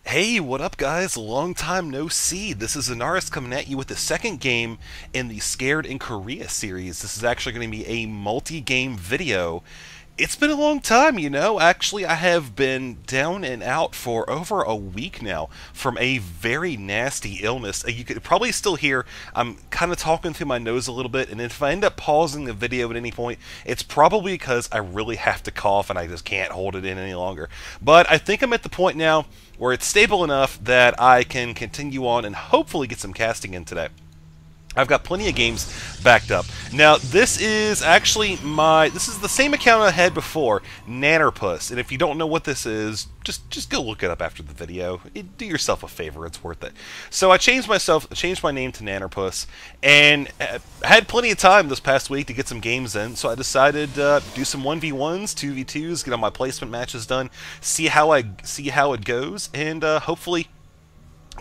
Hey, what up, guys? Long time no see. This is Nannerpus coming at you with the second game in the Scared in Korea series. This is actually going to be a multi-game video. It's been a long time, you know. Actually, I have been down and out for over a week now from a very nasty illness. You could probably still hear I'm kind of talking through my nose a little bit, and if I end up pausing the video at any point, it's probably because I really have to cough and I just can't hold it in any longer. But I think I'm at the point now where it's stable enough that I can continue on and hopefully get some casting in today. I've got plenty of games backed up. Now, this is actually this is the same account I had before, Nannerpus. And if you don't know what this is, just go look it up after the video. Do yourself a favor, it's worth it. So I changed my name to Nannerpus, and had plenty of time this past week to get some games in. So I decided to do some 1v1s, 2v2s, get all my placement matches done, see how it goes, and hopefully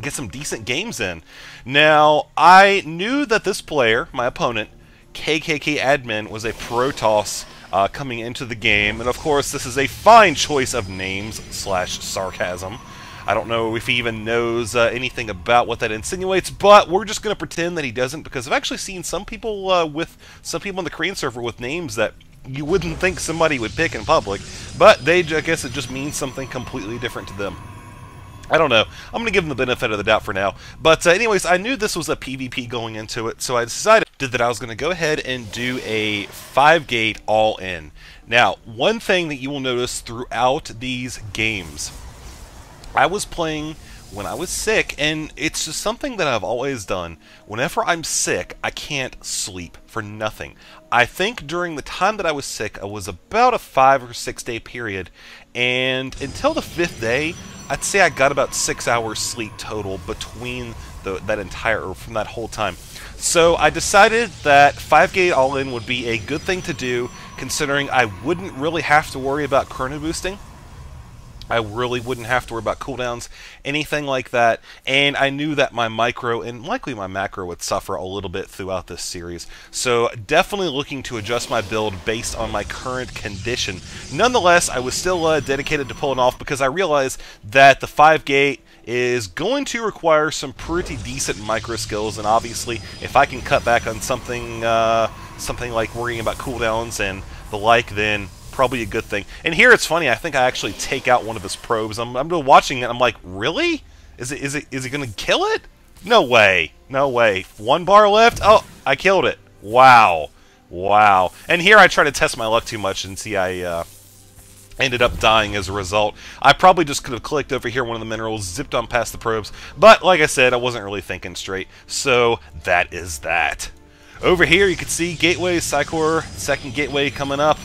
get some decent games in. Now, I knew that this player, my opponent, KKK Admin, was a Protoss coming into the game, and of course this is a fine choice of names / sarcasm. I don't know if he even knows anything about what that insinuates, but we're just going to pretend that he doesn't, because I've actually seen some people on the Korean server with names that you wouldn't think somebody would pick in public, but I guess it just means something completely different to them. I don't know. I'm going to give them the benefit of the doubt for now. But anyways, I knew this was a PvP going into it, so I decided that I was going to go ahead and do a 5-gate all-in. Now, one thing that you will notice throughout these games, I was playing when I was sick, and it's just something that I've always done. Whenever I'm sick, I can't sleep for nothing. I think during the time that I was sick, I was about a 5 or 6 day period, and until the 5th day, I'd say I got about 6 hours sleep total between from that whole time. So I decided that 5-gate all-in would be a good thing to do, considering I wouldn't really have to worry about chrono boosting. I really wouldn't have to worry about cooldowns, anything like that, and I knew that my micro and likely my macro would suffer a little bit throughout this series. So definitely looking to adjust my build based on my current condition. Nonetheless, I was still dedicated to pulling off, because I realized that the 5-gate is going to require some pretty decent micro skills, and obviously if I can cut back on something like worrying about cooldowns and the like, then probably a good thing. And here it's funny, I think I actually take out one of his probes. I'm watching it, I'm like, really? Is it gonna kill it? No way. No way. 1 bar left? Oh, I killed it. Wow. Wow. And here I try to test my luck too much, and see I ended up dying as a result. I probably just could have clicked over here one of the minerals, zipped on past the probes, but like I said, I wasn't really thinking straight. So that is that. Over here you can see Gateway, Psychor, second Gateway coming up.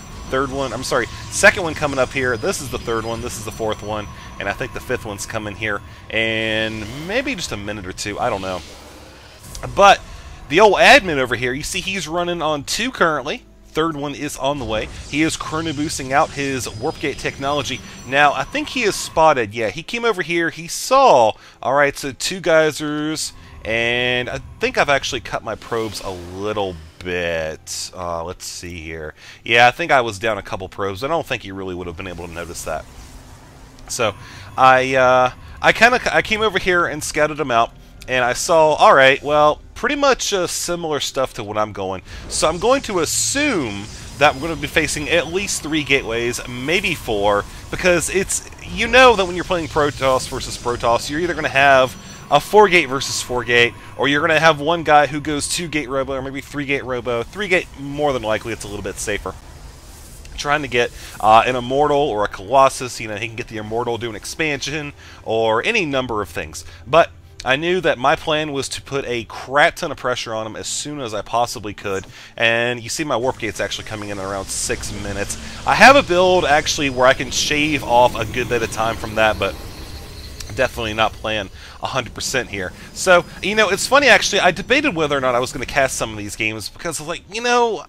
Second one coming up here. This is the third one, this is the fourth one, and I think the fifth one's coming here in maybe just a minute or two, I don't know. But the old admin over here, you see he's running on 2 currently. Third one is on the way. He is chrono boosting out his warp gate technology. Now, I think he is spotted. Yeah, he came over here, he saw, alright, so 2 geysers, and I think I've actually cut my probes a little bit. Let's see here. Yeah, I think I was down a couple probes. I don't think you really would have been able to notice that. So I came over here and scouted them out, and I saw, all right, well, pretty much similar stuff to what I'm going. So I'm going to assume that I'm going to be facing at least 3 gateways, maybe 4, because you know that when you're playing Protoss versus Protoss, you're either going to have a 4-gate versus 4-gate, or you're going to have one guy who goes 2-gate robo, or maybe 3-gate robo. 3-gate, more than likely, it's a little bit safer. Trying to get an Immortal or a Colossus, you know, he can get the Immortal, do an expansion, or any number of things. But I knew that my plan was to put a crap ton of pressure on him as soon as I possibly could, and you see my warp gate's actually coming in around 6 minutes. I have a build, actually, where I can shave off a good bit of time from that, but definitely not playing 100% here. So, you know, it's funny, actually, I debated whether or not I was going to cast some of these games, because, like, you know,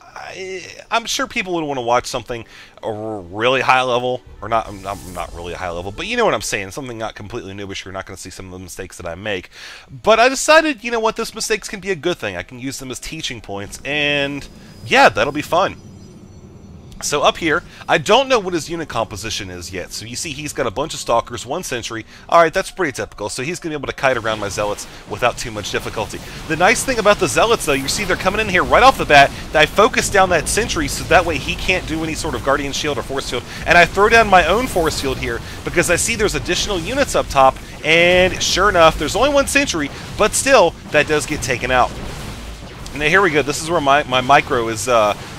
I'm sure people would want to watch something really high level, or not really high level, but you know what I'm saying, something not completely noobish. You're not going to see some of the mistakes that I make. But I decided, you know what, those mistakes can be a good thing. I can use them as teaching points, and yeah, that'll be fun. So up here, I don't know what his unit composition is yet. So you see he's got a bunch of Stalkers, 1 Sentry. Alright, that's pretty typical. So he's going to be able to kite around my Zealots without too much difficulty. The nice thing about the Zealots, though, you see they're coming in here right off the bat. I focus down that Sentry so that way he can't do any sort of Guardian Shield or Force Field. And I throw down my own Force Field here because I see there's additional units up top. And sure enough, there's only 1 Sentry, but still, that does get taken out. Now here we go. This is where my micro is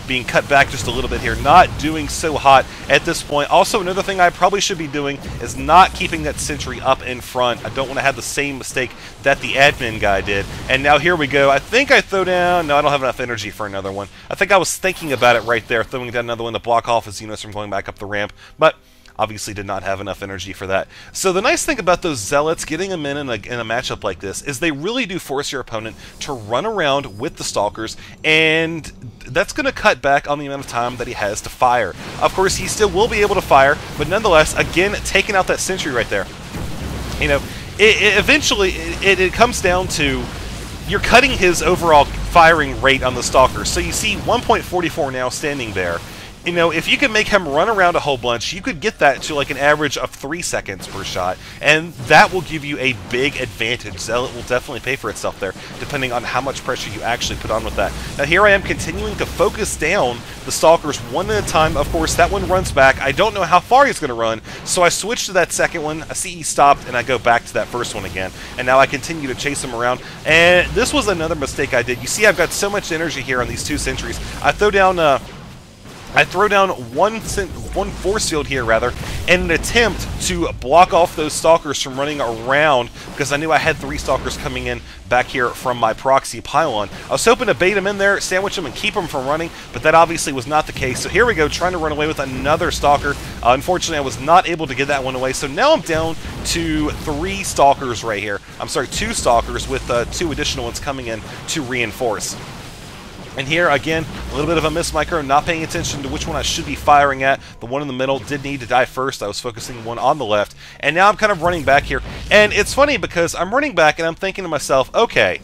being cut back just a little bit here. Not doing so hot at this point. Also, another thing I probably should be doing is not keeping that Sentry up in front. I don't want to have the same mistake that the admin guy did. And now here we go. I think I throw down... No, I don't have enough energy for another one. I think I was thinking about it right there, throwing down another one to block off his units from going back up the ramp. But... obviously did not have enough energy for that. So the nice thing about those Zealots, getting them in a matchup like this, is they really do force your opponent to run around with the Stalkers, and that's going to cut back on the amount of time that he has to fire. Of course, he still will be able to fire, but nonetheless, again, taking out that Sentry right there. You know, eventually, it comes down to you're cutting his overall firing rate on the Stalkers. So you see 1.44 now standing there. You know, if you can make him run around a whole bunch, you could get that to like an average of 3 seconds per shot, and that will give you a big advantage. Zealot will definitely pay for itself there, depending on how much pressure you actually put on with that. Now here I am continuing to focus down the Stalkers one at a time. Of course, that one runs back. I don't know how far he's going to run, so I switch to that second one. I see he stopped, and I go back to that first one again, and now I continue to chase him around. And this was another mistake I did. You see I've got so much energy here on these 2 Sentries. I throw down one Force Field here, rather, in an attempt to block off those Stalkers from running around, because I knew I had 3 Stalkers coming in back here from my proxy pylon. I was hoping to bait them in there, sandwich them, and keep them from running, but that obviously was not the case. So here we go, trying to run away with another Stalker. Unfortunately, I was not able to get that one away, so now I'm down to 3 Stalkers right here. I'm sorry, 2 Stalkers with 2 additional ones coming in to reinforce. And here, again, a little bit of a miss micro, not paying attention to which one I should be firing at. The one in the middle did need to die first. I was focusing one on the left. And now I'm kind of running back here. And it's funny because I'm running back and I'm thinking to myself, okay,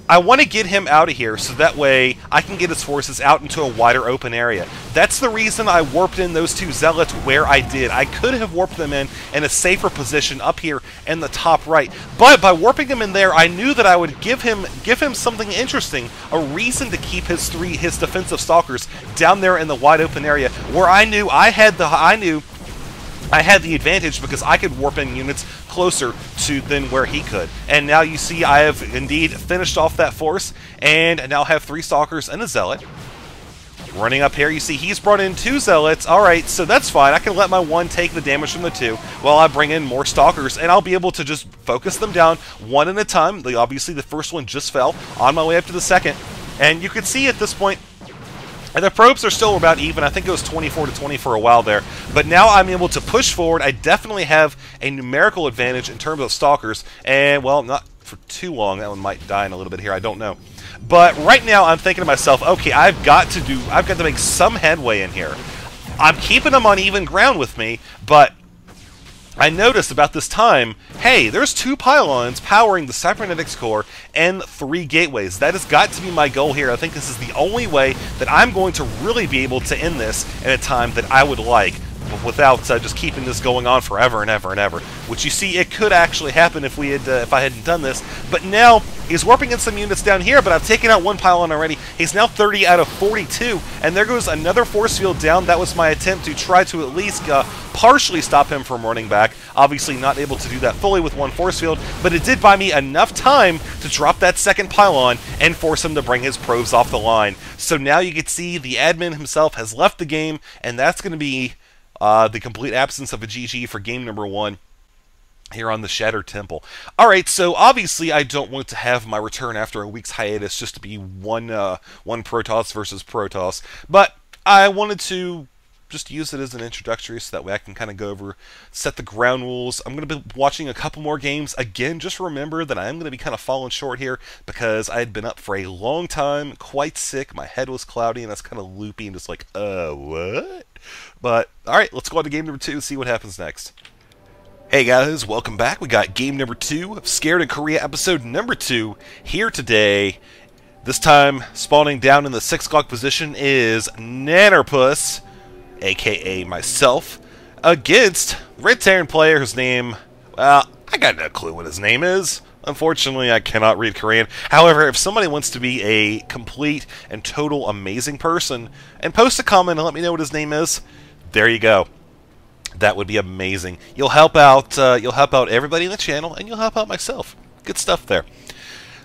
I want to get him out of here so that way I can get his forces out into a wider open area. That's the reason I warped in those 2 Zealots where I did. I could have warped them in a safer position up here in the top right. But by warping him in there, I knew that I would give him something interesting, a reason to keep his defensive Stalkers down there in the wide open area where I knew I had the advantage because I could warp in units closer to than where he could. And now you see I have indeed finished off that force, and I now have 3 Stalkers and a Zealot. Running up here, you see he's brought in 2 Zealots. Alright, so that's fine. I can let my 1 take the damage from the 2 while I bring in more Stalkers, and I'll be able to just focus them down one at a time. Obviously, the first one just fell on my way up to the second. And you can see at this point, and the probes are still about even. I think it was 24 to 20 for a while there. But now I'm able to push forward. I definitely have a numerical advantage in terms of Stalkers. And, well, not for too long. That one might die in a little bit here. I don't know. But right now I'm thinking to myself, okay, I've got to make some headway in here. I'm keeping them on even ground with me, but I noticed about this time, hey, there's 2 pylons powering the Cybernetics Core and 3 gateways. That has got to be my goal here. I think this is the only way that I'm going to really be able to end this in a time that I would like, without just keeping this going on forever and ever and ever. Which you see, it could actually happen if I hadn't done this. But now he's warping in some units down here, but I've taken out 1 pylon already. He's now 30 out of 42, and there goes another force field down. That was my attempt to try to at least partially stop him from running back. Obviously not able to do that fully with 1 force field, but it did buy me enough time to drop that second pylon and force him to bring his probes off the line. So now you can see the admin himself has left the game, and that's going to be the complete absence of a GG for game number 1 here on the Shattered Temple. Alright, so obviously I don't want to have my return after a week's hiatus just to be one Protoss versus Protoss, but I wanted to just use it as an introductory so that way I can kind of go over, set the ground rules. I'm going to be watching a couple more games. Again, just remember that I am going to be kind of falling short here because I had been up for a long time, quite sick, my head was cloudy, and I was kind of loopy and just like, what? But, alright, let's go on to game number 2 and see what happens next. Hey guys, welcome back. We got game number 2 of Scared in Korea episode number 2 here today. This time, spawning down in the 6 o'clock position is Nannerpus aka myself, against Red Terran player whose name, well, I got no clue what his name is. Unfortunately, I cannot read Korean. However, if somebody wants to be a complete and total amazing person and post a comment and let me know what his name is, there you go. That would be amazing. You'll help out everybody in the channel, and you'll help out myself. Good stuff there.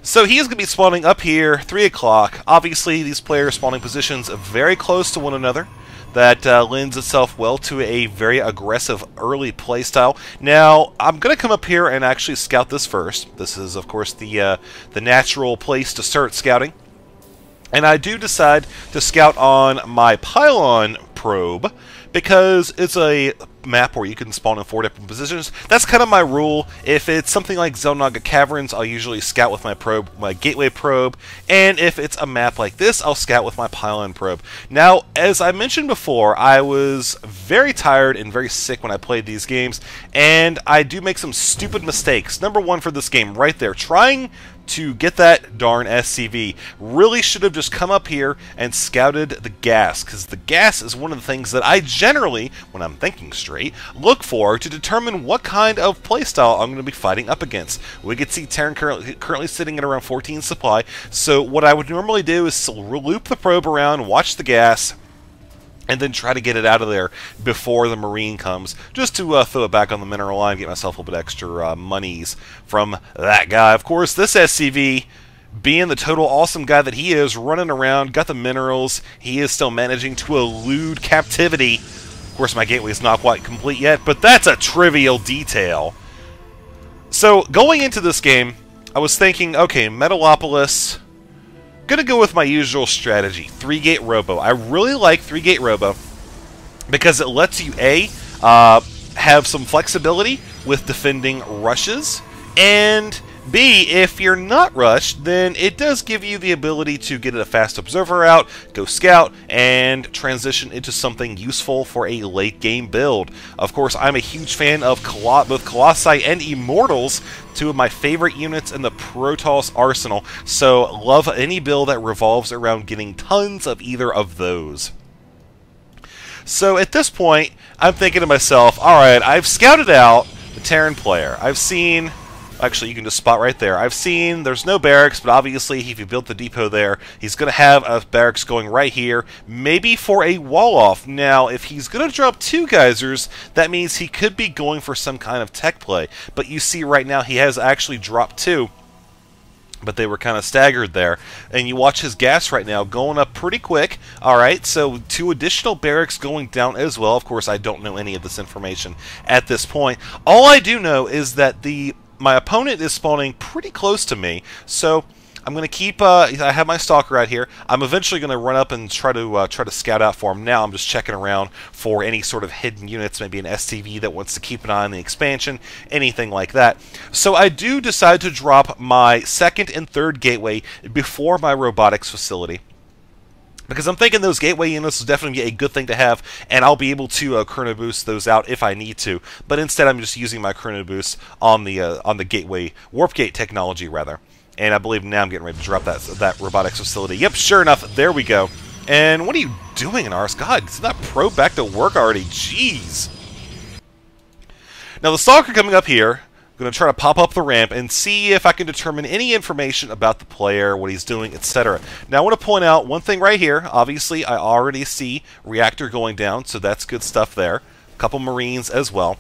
So he is going to be spawning up here, 3 o'clock. Obviously, these players spawning positions very close to one another. That lends itself well to a very aggressive early playstyle. Now, I'm going to come up here and actually scout this first. This is, of course, the natural place to start scouting. And I do decide to scout on my pylon probe because it's a map where you can spawn in 4 different positions. That's kind of my rule. If it's something like Xel'Naga Caverns, I'll usually scout with my probe, my gateway probe, and if it's a map like this, I'll scout with my pylon probe. Now, as I mentioned before, I was very tired and very sick when I played these games, and I do make some stupid mistakes. Number one for this game, right there, trying to get that darn SCV. Really should have just come up here and scouted the gas, because the gas is one of the things that I generally, when I'm thinking straight, look for to determine what kind of playstyle I'm going to be fighting up against. We could see Terran currently sitting at around 14 supply, so what I would normally do is loop the probe around, watch the gas, and then try to get it out of there before the Marine comes, just to throw it back on the mineral line, get myself a little bit extra monies from that guy. Of course, this SCV, being the total awesome guy that he is, running around, got the minerals, he is still managing to elude captivity. Of course, my gateway is not quite complete yet, but that's a trivial detail. So, going into this game, I was thinking, okay, Metalopolis, gonna go with my usual strategy, 3-gate robo. I really like 3-gate robo because it lets you have some flexibility with defending rushes, and B, if you're not rushed, then it does give you the ability to get a fast observer out, go scout, and transition into something useful for a late game build. Of course, I'm a huge fan of both Colossi and Immortals, two of my favorite units in the Protoss arsenal, so love any build that revolves around getting tons of either of those. So at this point, I'm thinking to myself, alright, I've scouted out the Terran player. I've seen... Actually, you can just spot right there. I've seen there's no barracks, but obviously if you built the depot there, he's going to have a barracks going right here, maybe for a wall-off. Now, if he's going to drop 2 geysers, that means he could be going for some kind of tech play. But you see right now he has actually dropped 2, but they were kind of staggered there. And you watch his gas right now going up pretty quick. Alright, so 2 additional barracks going down as well. Of course, I don't know any of this information at this point. All I do know is that my opponent is spawning pretty close to me, so I'm going to keep, I have my stalker out here. I'm eventually going to run up and try to scout out for him. Now I'm just checking around for any sort of hidden units, maybe an STV that wants to keep an eye on the expansion, anything like that. So I do decide to drop my 2nd and 3rd gateway before my robotics facility, because I'm thinking those gateway units will definitely be a good thing to have, and I'll be able to chrono boost those out if I need to. But instead, I'm just using my chrono boost on the gateway warp gate technology rather. And I believe now I'm getting ready to drop that robotics facility. Yep, sure enough, there we go. And what are you doing, Anaris? God, is that probe back to work already? Jeez. Now the stalker coming up here. I'm going to try to pop up the ramp and see if I can determine any information about the player, what he's doing, etc. Now, I want to point out one thing right here. Obviously, I already see reactor going down, so that's good stuff there. A couple Marines as well.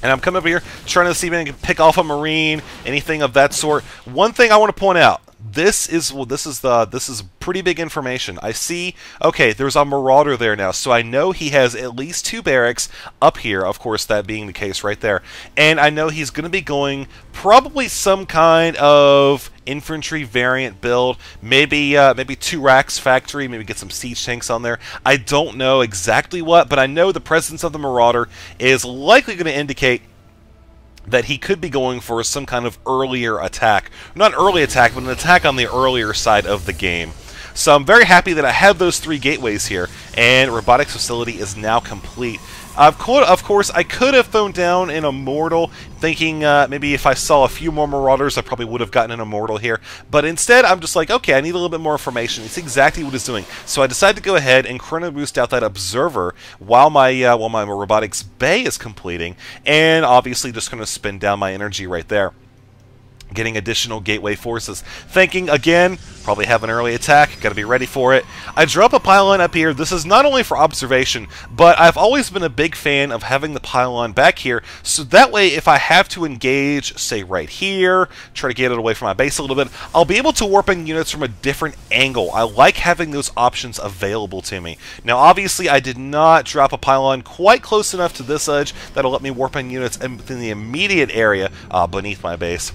And I'm coming up here trying to see if I can pick off a Marine, anything of that sort. One thing I want to point out. This is pretty big information. I see, okay, there's a Marauder there now, so I know he has at least 2 barracks up here, of course, that being the case right there. And I know he's going to be going probably some kind of infantry variant build, maybe 2 racks factory, maybe get some siege tanks on there. I don't know exactly what, but I know the presence of the Marauder is likely going to indicate that he could be going for some kind of earlier attack. Not an early attack, but an attack on the earlier side of the game. So I'm very happy that I have those 3 gateways here, and robotics facility is now complete. Of course, I could have thrown down an Immortal, thinking maybe if I saw a few more Marauders, I probably would have gotten an Immortal here. But instead, I'm just like, okay, I need a little bit more information. It's exactly what it's doing. So I decided to go ahead and Chrono Boost out that Observer while my Robotics Bay is completing, and obviously just going to spin down my energy right there, getting additional gateway forces. Thinking, again, probably have an early attack, gotta be ready for it. I drop a pylon up here. This is not only for observation, but I've always been a big fan of having the pylon back here, so that way if I have to engage, say right here, try to get it away from my base a little bit, I'll be able to warp in units from a different angle. I like having those options available to me. Now obviously I did not drop a pylon quite close enough to this edge that'll let me warp in units within the immediate area beneath my base.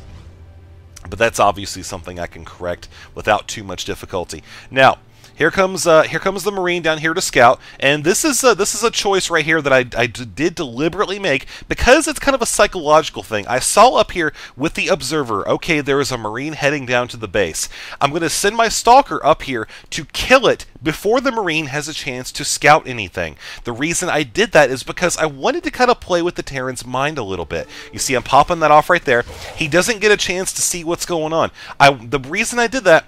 But that's obviously something I can correct without too much difficulty. Now, here comes the Marine down here to scout, and this is a choice right here that I did deliberately make because it's kind of a psychological thing. I saw up here with the Observer, okay, there is a Marine heading down to the base. I'm going to send my Stalker up here to kill it before the Marine has a chance to scout anything. The reason I did that is because I wanted to kind of play with the Terran's mind a little bit. You see, I'm popping that off right there. He doesn't get a chance to see what's going on. The reason I did that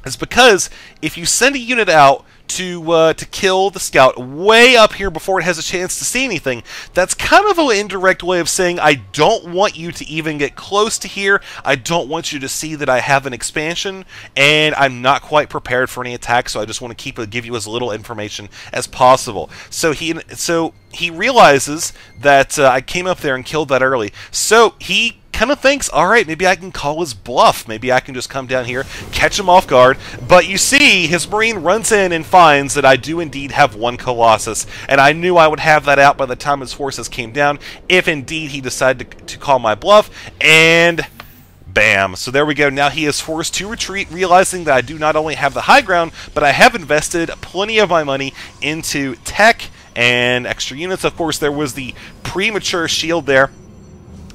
is because if you send a unit out to kill the scout way up here before it has a chance to see anything, that's kind of an indirect way of saying I don't want you to even get close to here. I don't want you to see that I have an expansion, and I'm not quite prepared for any attack, so I just want to give you as little information as possible. So he realizes that I came up there and killed that early, so he kind of thinks, all right, maybe I can call his bluff. Maybe I can just come down here, catch him off guard. But you see, his Marine runs in and finds that I do indeed have one Colossus, and I knew I would have that out by the time his forces came down, if indeed he decided to call my bluff, and bam. So there we go. Now he is forced to retreat, realizing that I do not only have the high ground, but I have invested plenty of my money into tech and extra units. Of course, there was the premature shield there.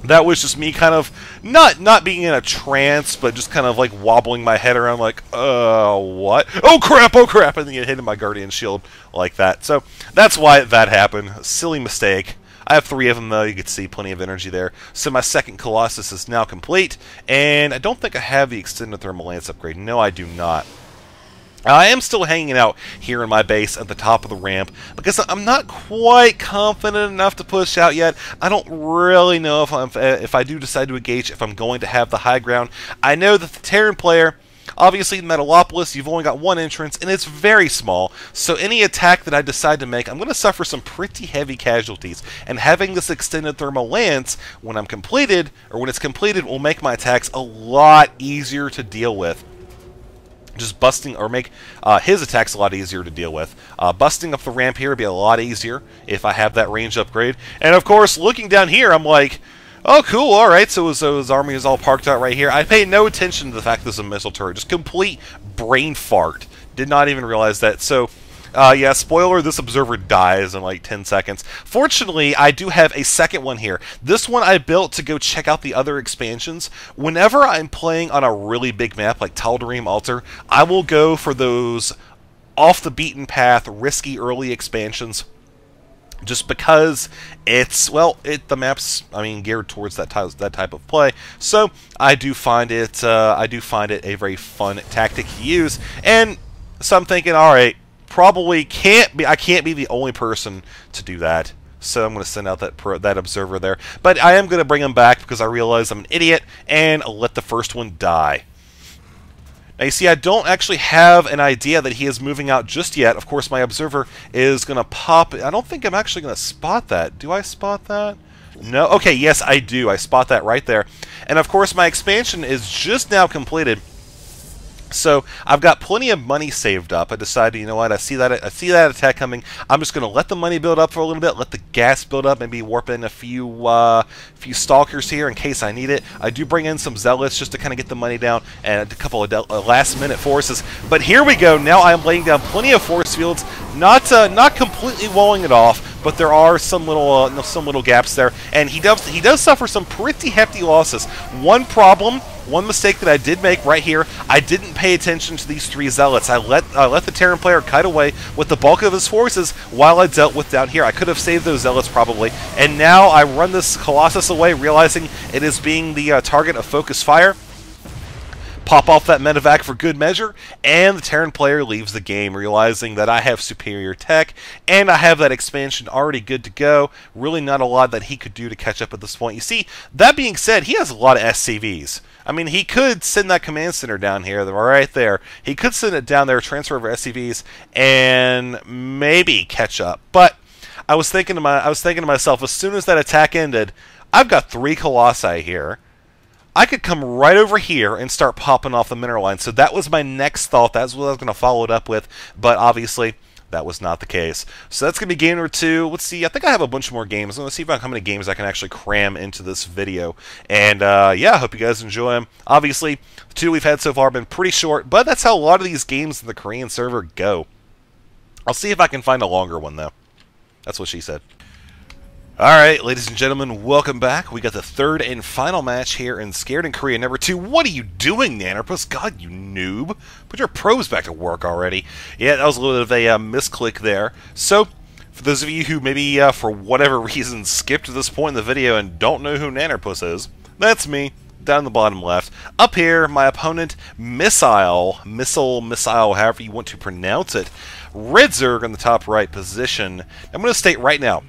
That was just me kind of not being in a trance, but just kind of like wobbling my head around like, what? Oh crap, and then it hit my Guardian Shield like that. So that's why that happened. Silly mistake. I have 3 of them though, you can see plenty of energy there. So my second Colossus is now complete, and I don't think I have the Extended Thermal Lance upgrade. No, I do not. I am still hanging out here in my base at the top of the ramp because I'm not quite confident enough to push out yet. I don't really know if I do decide to engage, if I'm going to have the high ground. I know that the Terran player, obviously in Metalopolis, you've only got one entrance, and it's very small, so any attack that I decide to make, I'm going to suffer some pretty heavy casualties, and having this Extended Thermal Lance, when it's completed, will make my attacks a lot easier to deal with. Just busting, or make his attacks a lot easier to deal with. Busting up the ramp here would be a lot easier if I have that range upgrade. And of course, looking down here, I'm like, oh cool, alright, so his army is all parked out right here. I paid no attention to the fact there's a missile turret. Just complete brain fart. Did not even realize that. So, yeah, spoiler, this Observer dies in like 10 seconds. Fortunately, I do have a second one here. This one I built to go check out the other expansions. Whenever I'm playing on a really big map like Tal'Darim Altar, I will go for those off-the-beaten-path, risky early expansions. Just because it's, well, the map's, I mean, geared towards that type of play. So I do find it a very fun tactic to use. And so I'm thinking, all right, I can't be the only person to do that. So I'm going to send out that Observer there. But I am going to bring him back because I realize I'm an idiot and let the first one die. Now you see, I don't actually have an idea that he is moving out just yet. Of course, my Observer is going to pop. I don't think I'm actually going to spot that. Do I spot that? No? Okay, yes, I do. I spot that right there. And of course, my expansion is just now completed. So I've got plenty of money saved up. I decided, you know what, I see that attack coming. I'm just going to let the money build up for a little bit, let the gas build up, maybe warp in a few Stalkers here in case I need it. I do bring in some Zealots just to kind of get the money down, and a couple of last-minute forces. But here we go. Now I'm laying down plenty of force fields, not completely walling it off, but there are some little gaps there, and he does suffer some pretty hefty losses. One problem, one mistake that I did make right here, I didn't pay attention to these 3 zealots. I let the Terran player kite away with the bulk of his forces while I dealt with down here. I could have saved those zealots probably, and now I run this Colossus away, realizing it is being the target of focus fire. Pop off that medevac for good measure, and the Terran player leaves the game, realizing that I have superior tech, and I have that expansion already good to go. Really not a lot that he could do to catch up at this point. You see, that being said, he has a lot of SCVs. I mean, he could send that command center down here, right there. He could send it down there, transfer over SCVs, and maybe catch up. But I was thinking to myself, as soon as that attack ended, I've got 3 Colossi here. I could come right over here and start popping off the mineral line. So that was my next thought. That's what I was going to follow it up with. But obviously, that was not the case. So that's going to be game number 2. Let's see. I think I have a bunch more games. I'm going to see how many games I can actually cram into this video. And yeah, I hope you guys enjoy them. Obviously, the 2 we've had so far have been pretty short. But that's how a lot of these games in the Korean server go. I'll see if I can find a longer one, though. That's what she said. Alright, ladies and gentlemen, welcome back. We got the 3rd and final match here in Scared in Korea number 2. What are you doing, Nannerpus? God, you noob. Put your probes back to work already. Yeah, that was a little bit of a misclick there. So, for those of you who maybe, for whatever reason, skipped to this point in the video and don't know who Nannerpus is, that's me. Down in the bottom left. Up here, my opponent, Missile, however you want to pronounce it. Red Zerg in the top right position. I'm going to state right now,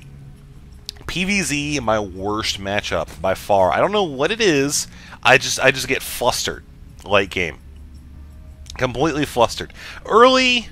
PvZ, my worst matchup by far. I don't know what it is. I just get flustered late game. Completely flustered. Early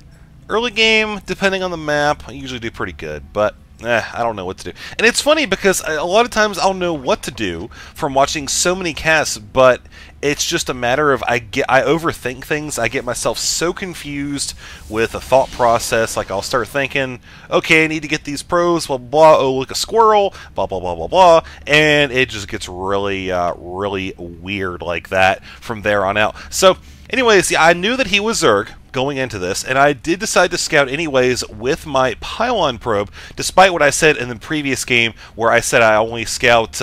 game, depending on the map, I usually do pretty good, but I don't know what to do. And it's funny because a lot of times I'll know what to do from watching so many casts, but it's just a matter of I overthink things. I get myself so confused with a thought process. Like I'll start thinking, okay, I need to get these pros, blah, blah, blah. Oh, look, a squirrel, blah, blah, blah, blah, blah. And it just gets really, really weird like that from there on out. So, anyways, yeah, I knew that he was Zerg going into this, and I did decide to scout anyways with my pylon probe, despite what I said in the previous game where I said I only scout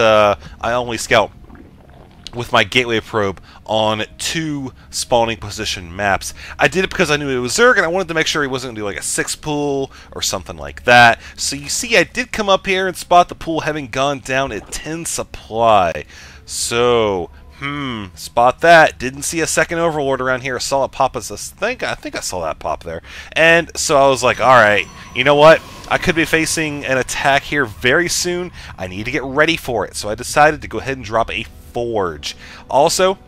with my gateway probe on 2 spawning position maps. I did it because I knew it was Zerg, and I wanted to make sure he wasn't going to do like a 6 pool or something like that. So you see, I did come up here and spot the pool having gone down at 10 supply. So, spot that. Didn't see a second Overlord around here. Saw it pop as I think I saw that pop there. And so I was like, alright, you know what? I could be facing an attack here very soon. I need to get ready for it. So I decided to go ahead and drop a Forge. Also,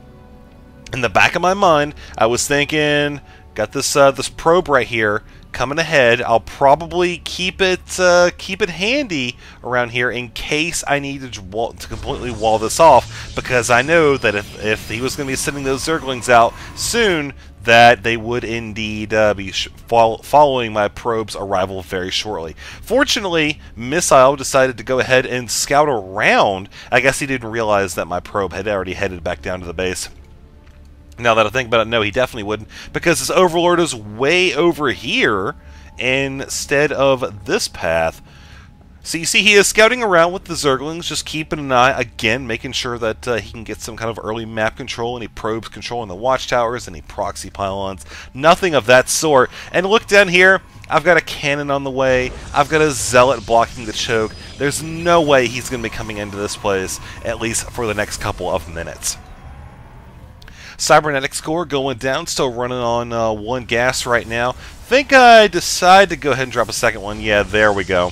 in the back of my mind, I was thinking, got this this probe right here coming ahead. I'll probably keep it handy around here in case I need to completely wall this off, because I know that if he was going to be sending those Zerglings out soon, that they would indeed be following my probe's arrival very shortly. Fortunately, Missile decided to go ahead and scout around. I guess he didn't realize that my probe had already headed back down to the base. Now that I think about it, no, he definitely wouldn't, because his Overlord is way over here instead of this path. So you see, he is scouting around with the Zerglings, just keeping an eye, again, making sure that he can get some kind of early map control, any probes controlling the watchtowers, any proxy pylons, nothing of that sort. And look down here, I've got a cannon on the way, I've got a Zealot blocking the choke. There's no way he's going to be coming into this place, at least for the next couple of minutes. Cybernetic score going down, still running on 1 gas right now. Think I decide to go ahead and drop a second one. Yeah, there we go.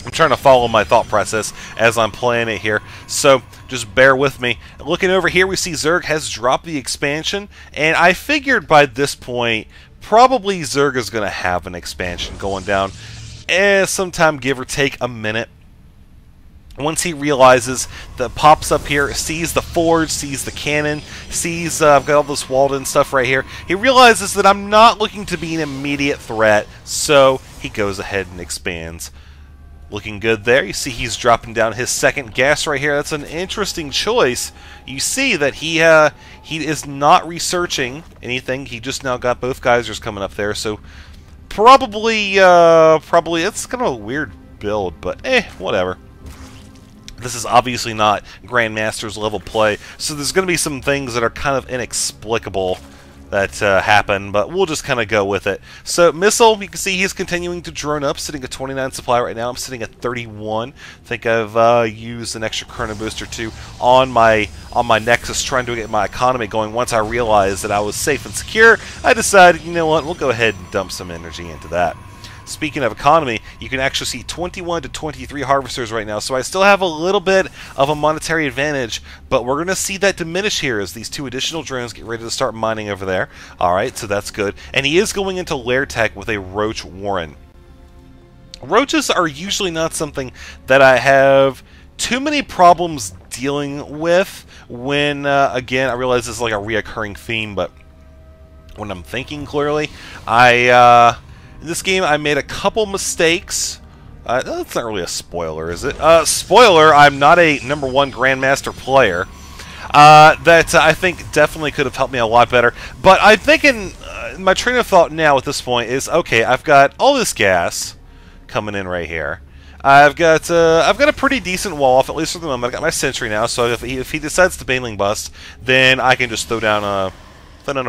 I'm trying to follow my thought process as I'm playing it here, so just bear with me. Looking over here, we see Zerg has dropped the expansion, and I figured by this point, probably Zerg is going to have an expansion going down sometime, give or take a minute. Once he realizes that pops up here, sees the forge, sees the cannon, sees I've got all this walled in stuff right here, he realizes that I'm not looking to be an immediate threat, so he goes ahead and expands. Looking good there. You see he's dropping down his second gas right here. That's an interesting choice. You see that he is not researching anything. He just now got both geysers coming up there, so probably it's kind of a weird build, but whatever. This is obviously not Grandmaster's level play, so there's going to be some things that are kind of inexplicable that happen, but we'll just kind of go with it. So Missile, you can see he's continuing to drone up, sitting at 29 supply right now. I'm sitting at 31. I think I've used an extra Chrono Boost or two on my Nexus, trying to get my economy going. Once I realized that I was safe and secure, I decided, you know what, we'll go ahead and dump some energy into that. Speaking of economy, you can actually see 21 to 23 harvesters right now, so I still have a little bit of a monetary advantage, but we're going to see that diminish here as these 2 additional drones get ready to start mining over there. Alright, so that's good. And he is going into Lair Tech with a Roach Warren. Roaches are usually not something that I have too many problems dealing with when, again, I realize this is like a reoccurring theme, but when I'm thinking clearly, in this game, I made a couple mistakes. That's not really a spoiler, is it? Spoiler, I'm not a #1 Grandmaster player. That I think definitely could have helped me a lot better. But I'm thinking, my train of thought now at this point is, okay, I've got all this gas coming in right here. I've got a pretty decent wall off, at least for the moment. I've got my sentry now, so if he decides to Baneling Bust, then I can just throw down a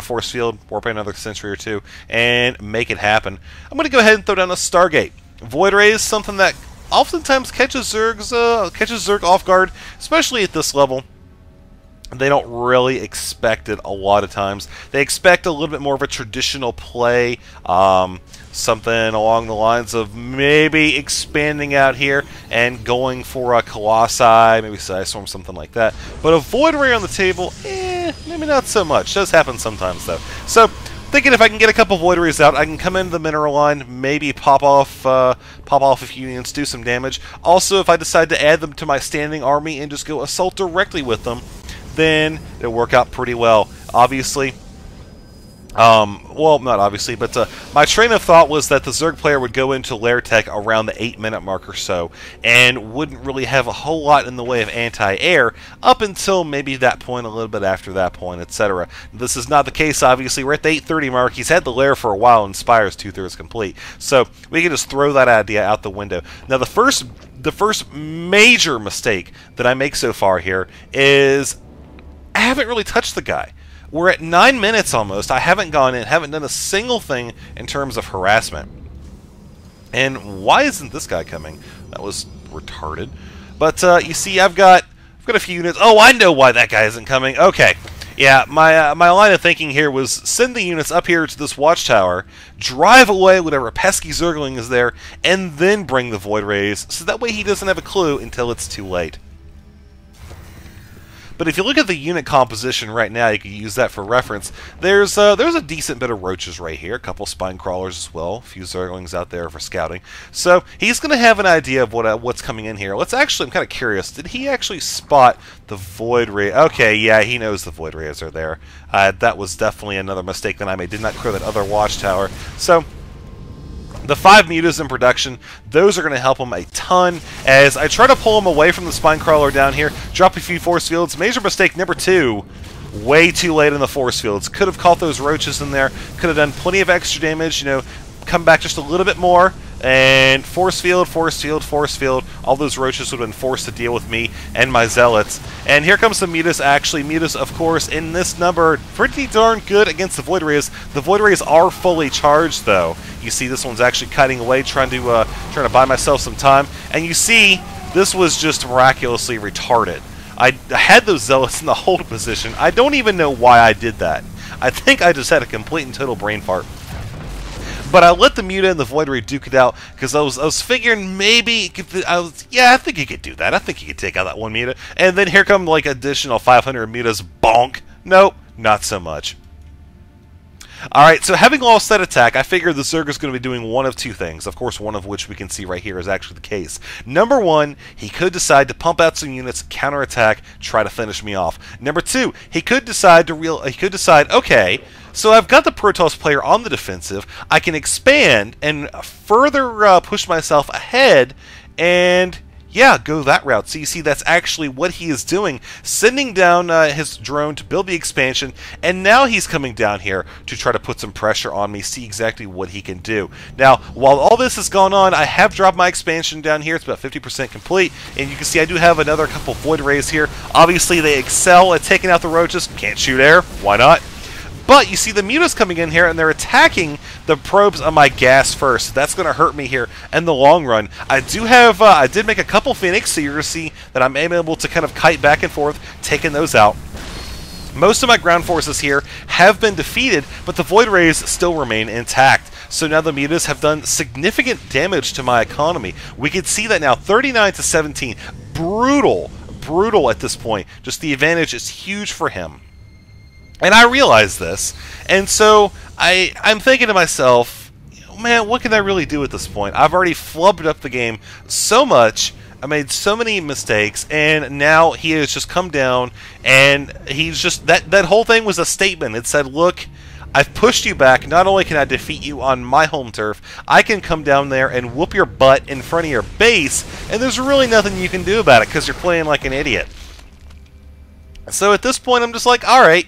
force field, warp another sentry or two, and make it happen. I'm going to go ahead and throw down a Stargate. Void Ray is something that oftentimes catches Zerg off guard, especially at this level. They don't really expect it a lot of times. They expect a little bit more of a traditional play, something along the lines of maybe expanding out here and going for a Colossi, maybe Psystorm, something like that. But a Void Ray on the table, maybe not so much. Does happen sometimes, though. So, thinking if I can get a couple Void Rays out, I can come into the mineral line, maybe pop off a few units, do some damage. Also, if I decide to add them to my standing army and just go assault directly with them, then it'll work out pretty well. Obviously, well, not obviously, but my train of thought was that the Zerg player would go into Lair Tech around the 8-minute mark or so, and wouldn't really have a whole lot in the way of anti-air up until maybe that point, a little bit after that point, etc. This is not the case, obviously. We're at the 8:30 mark. He's had the lair for a while, and Spire's 2/3 complete. So we can just throw that idea out the window. Now, the first major mistake that I make so far here is I haven't really touched the guy. We're at 9 minutes almost. I haven't gone in, haven't done a single thing in terms of harassment. And why isn't this guy coming? That was retarded. But you see, I've got a few units. Oh, I know why that guy isn't coming. Okay, yeah, my line of thinking here was send the units up here to this watchtower, drive away whatever pesky Zergling is there, and then bring the Void Rays, so that way he doesn't have a clue until it's too late. But if you look at the unit composition right now, you can use that for reference. There's a decent bit of roaches right here, a couple spine crawlers as well, a few Zerglings out there for scouting. So he's going to have an idea of what's coming in here. Let's actually, I'm kind of curious, did he actually spot the Void Ray? Okay, yeah, he knows the Void Rays are there. That was definitely another mistake that I made. Did not clear that other watchtower. So the 5 mutas in production, those are going to help him a ton. As I try to pull him away from the spine crawler down here, drop a few force fields. Major mistake number 2, way too late in the force fields. Could have caught those roaches in there, could have done plenty of extra damage, you know, come back just a little bit more, and force field, force field, force field. All those roaches would have been forced to deal with me and my zealots. And here comes the mutas. Actually, mutas, of course, in this number, pretty darn good against the Void Rays. The Void Rays are fully charged, though. You see, this one's actually cutting away, trying to buy myself some time. And you see, this was just miraculously retarded. I had those zealots in the hold position. I don't even know why I did that. I think I just had a complete and total brain fart. But I let the Muta and the Void Ray duke it out because I was figuring maybe I think he could do that. I think he could take out that one Muta. And then here come like additional 500 Mutas. Bonk. Nope, not so much. Alright, so having lost that attack, I figured the Zerg is going to be doing one of two things. Of course, one of which we can see right here is actually the case. Number 1, he could decide to pump out some units, counterattack, try to finish me off. Number 2, he could decide okay, so I've got the Protoss player on the defensive. I can expand and further push myself ahead and yeah, go that route. So you see that's actually what he is doing, sending down his drone to build the expansion, and now he's coming down here to try to put some pressure on me, see exactly what he can do. Now, while all this has gone on, I have dropped my expansion down here. It's about 50% complete, and you can see I do have another couple void rays here. Obviously, they excel at taking out the roaches. Can't shoot air. Why not? But you see the mutas coming in here, and they're attacking the probes on my gas first. That's going to hurt me here in the long run. I do have, I did make a couple Phoenix, so you're going to see that I'm able to kind of kite back and forth, taking those out. Most of my ground forces here have been defeated, but the Void Rays still remain intact. So now the mutas have done significant damage to my economy. We can see that now, 39 to 17. Brutal, brutal at this point. Just the advantage is huge for him. And I realize this, and so I'm thinking to myself, man, what can I really do at this point? I've already flubbed up the game so much, I made so many mistakes, and now he has just come down, and he's just, that whole thing was a statement. It said, look, I've pushed you back. Not only can I defeat you on my home turf, I can come down there and whoop your butt in front of your base, and there's really nothing you can do about it, because you're playing like an idiot. So at this point, I'm just like, alright,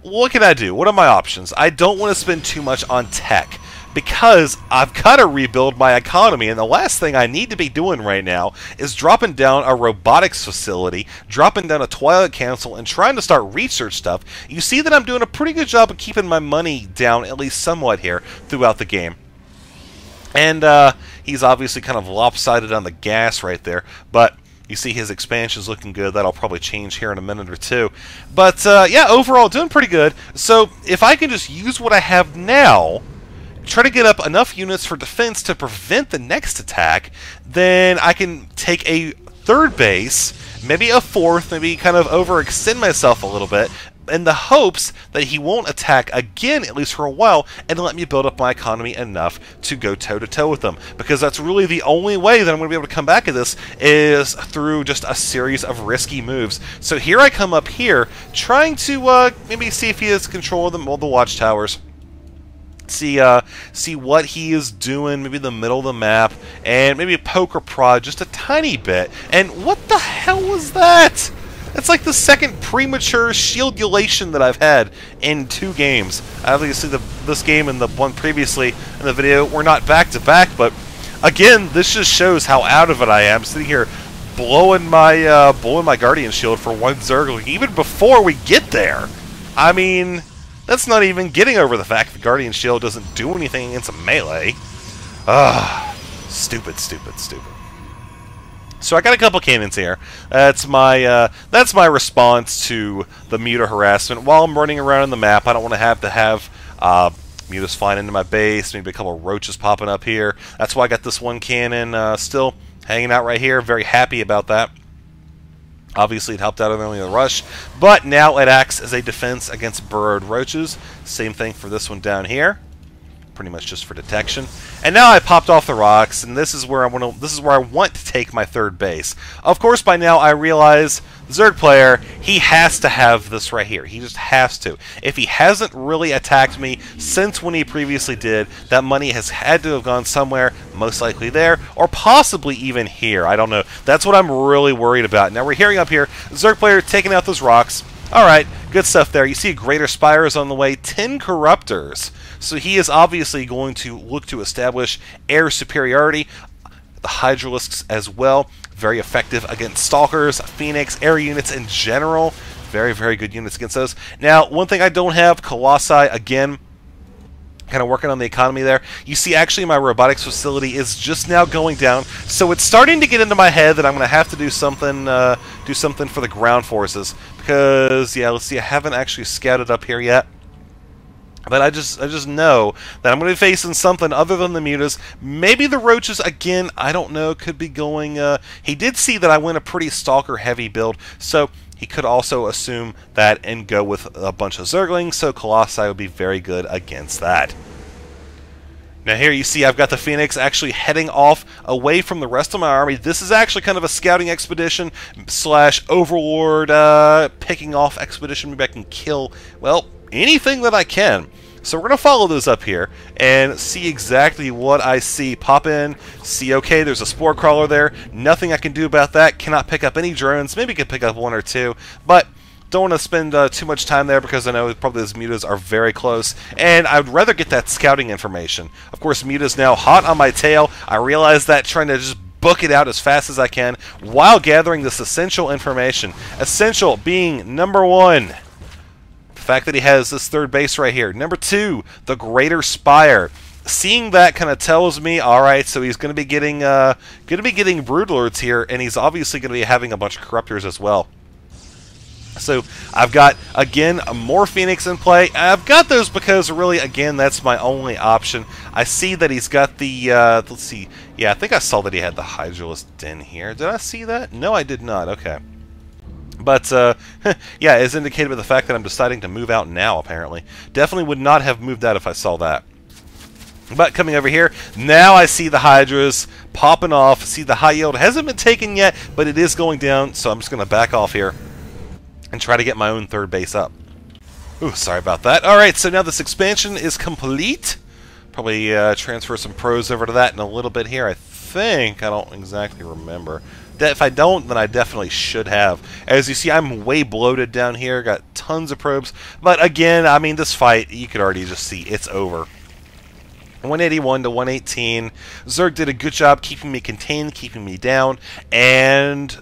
what can I do? What are my options? I don't want to spend too much on tech because I've got to rebuild my economy, and the last thing I need to be doing right now is dropping down a robotics facility, dropping down a Twilight Council, and trying to start research stuff. You see that I'm doing a pretty good job of keeping my money down, at least somewhat here, throughout the game. And he's obviously kind of lopsided on the gas right there, but you see his expansion's looking good. That'll probably change here in a minute or two. But, yeah, overall, doing pretty good. So, if I can just use what I have now, try to get up enough units for defense to prevent the next attack, then I can take a third base, maybe a fourth, maybe kind of overextend myself a little bit, in the hopes that he won't attack again, at least for a while, and let me build up my economy enough to go toe-to-toe with them. Because that's really the only way that I'm going to be able to come back at this is through just a series of risky moves. So here I come up here, trying to maybe see if he has control of all the watchtowers. See what he is doing, maybe the middle of the map, and maybe poke or prod just a tiny bit. And what the hell was that? That's like the second premature shieldulation that I've had in 2 games. Obviously, this game and the one previously in the video were not back-to-back, but again, this just shows how out of it I am, sitting here blowing my Guardian Shield for 1 Zergling, even before we get there. I mean, that's not even getting over the fact that Guardian Shield doesn't do anything against a melee. Stupid, stupid, stupid. So I got a couple cannons here. That's my response to the muta harassment. While I'm running around on the map, I don't want to have mutas flying into my base. Maybe a couple of roaches popping up here. That's why I got this one cannon still hanging out right here. Very happy about that. Obviously, it helped out early in the rush, but now it acts as a defense against burrowed roaches. Same thing for this one down here. Pretty much just for detection. And now I popped off the rocks, and this is where I want to take my third base. Of course, by now I realize the Zerg player, he has to have this right here. He just has to. If he hasn't really attacked me since when he previously did, that money has had to have gone somewhere, most likely there, or possibly even here. I don't know. That's what I'm really worried about. Now we're hearing up here, Zerg player taking out those rocks. Alright, good stuff there. You see Greater Spires on the way, 10 Corruptors. So he is obviously going to look to establish air superiority. The Hydralisks as well, very effective against Stalkers, Phoenix, air units in general. Very, very good units against those. Now, one thing I don't have, Colossi, again, kind of working on the economy there. You see, actually, my robotics facility is just now going down, so it's starting to get into my head that I'm going to have to do something for the ground forces. Because, yeah, let's see, I haven't actually scouted up here yet. But I just know that I'm going to be facing something other than the mutas. Maybe the roaches, again, I don't know, could be going... he did see that I went a pretty stalker-heavy build, so he could also assume that and go with a bunch of Zerglings, so Colossi would be very good against that. Now here you see I've got the Phoenix actually heading off away from the rest of my army. This is actually kind of a scouting expedition / overlord picking off expedition. Maybe I can kill, well, anything that I can. So we're going to follow those up here and see exactly what I see. Pop in, see, okay, there's a spore crawler there. Nothing I can do about that. Cannot pick up any drones. Maybe can pick up one or two, but don't want to spend too much time there because I know probably those mutas are very close. And I would rather get that scouting information. Of course, muta's now hot on my tail. I realize that, trying to just book it out as fast as I can while gathering this essential information. Essential being number 1. The fact that he has this third base right here. Number 2, the Greater Spire. Seeing that kind of tells me, all right, so he's going to be getting Broodlords here, and he's obviously going to be having a bunch of Corruptors as well. So I've got, again, more Phoenix in play. I've got those because, really, again, that's my only option. I see that he's got the, let's see, yeah, I think I saw that he had the Hydralisk Den here. Did I see that? No, I did not. Okay. But, yeah, as indicated by the fact that I'm deciding to move out now, apparently. Definitely would not have moved out if I saw that. But coming over here, now I see the Hydras popping off. See the high yield hasn't been taken yet, but it is going down, so I'm just going to back off here and try to get my own third base up. Ooh, sorry about that. Alright, so now this expansion is complete. Probably transfer some pros over to that in a little bit here, I think. I don't exactly remember. If I don't, then I definitely should have. As you see, I'm way bloated down here. Got tons of probes. But again, I mean, this fight, you could already just see it's over. 181 to 118. Zerg did a good job keeping me contained, keeping me down. And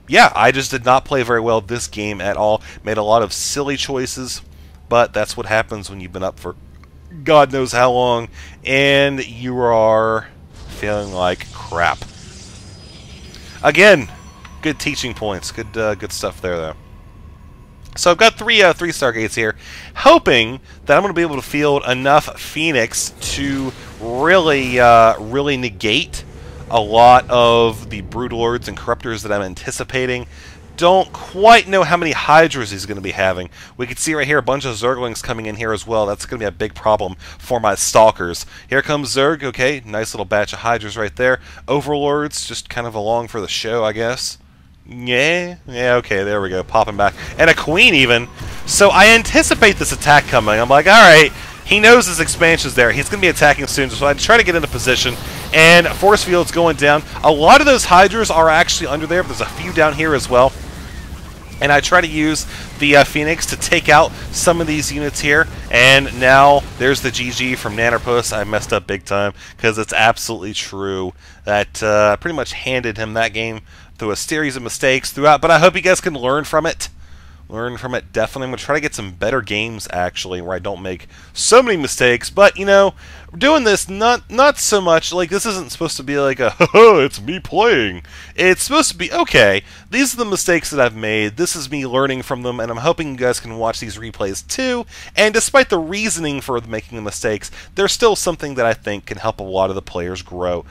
yeah, I just did not play very well this game at all. Made a lot of silly choices. But that's what happens when you've been up for God knows how long. And you are feeling like crap. Again, good teaching points. Good stuff there, though. So I've got three Stargates here, hoping that I'm going to be able to field enough Phoenix to really, really negate a lot of the Broodlords and Corruptors that I'm anticipating. Don't quite know how many Hydras he's going to be having. We can see right here a bunch of Zerglings coming in here as well. That's going to be a big problem for my Stalkers. Here comes Zerg. Okay, nice little batch of Hydras right there. Overlords, just kind of along for the show, I guess. Yeah, okay, there we go. Popping back. And a Queen, even. So I anticipate this attack coming. I'm like, alright, he knows his expansion's there. He's going to be attacking soon, so I try to get into position. And force field's going down. A lot of those Hydras are actually under there. There's a few down here as well. And I try to use the Phoenix to take out some of these units here. And now there's the GG from Nannerpus. I messed up big time because it's absolutely true that I pretty much handed him that game through a series of mistakes throughout. But I hope you guys can learn from it. Learn from it, definitely. I'm going to try to get some better games, actually, where I don't make so many mistakes. But, you know, we're doing this not so much, like, this isn't supposed to be like a, haha, it's me playing. It's supposed to be, okay, these are the mistakes that I've made. This is me learning from them, and I'm hoping you guys can watch these replays, too. And despite the reasoning for making the mistakes, there's still something that I think can help a lot of the players grow.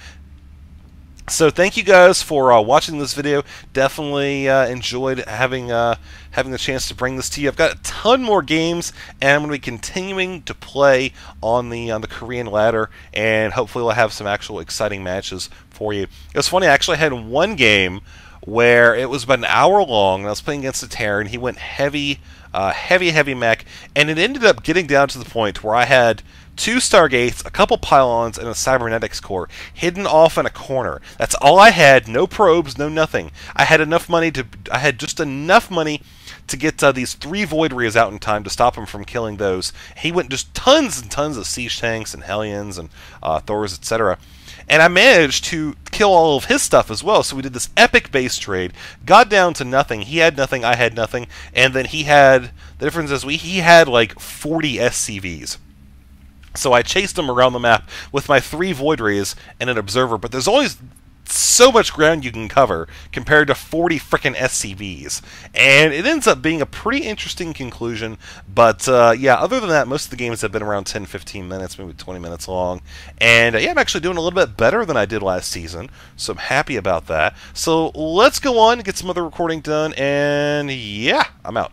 So thank you guys for watching this video. Definitely enjoyed having the chance to bring this to you. I've got a ton more games, and I'm going to be continuing to play on the Korean ladder, and hopefully we'll have some actual exciting matches for you. It was funny, I actually had one game where it was about an hour long, and I was playing against a Terran. He went heavy mech, and it ended up getting down to the point where I had 2 Stargates, a couple pylons, and a cybernetics core hidden off in a corner. That's all I had. No probes, no nothing. I had just enough money to get these 3 Void Reas out in time to stop him from killing those. He went just tons and tons of siege tanks and Hellions and Thors, etc. And I managed to kill all of his stuff as well. So we did this epic base trade, got down to nothing. He had nothing, I had nothing, and then he had, the difference is he had like 40 SCVs. So I chased him around the map with my 3 Void Rays and an Observer, but there's always so much ground you can cover compared to 40 frickin' SCVs. And it ends up being a pretty interesting conclusion, but yeah, other than that, most of the games have been around 10-15 minutes, maybe 20 minutes long. And yeah, I'm actually doing a little bit better than I did last season, so I'm happy about that. So let's go on and get some other recording done, and yeah, I'm out.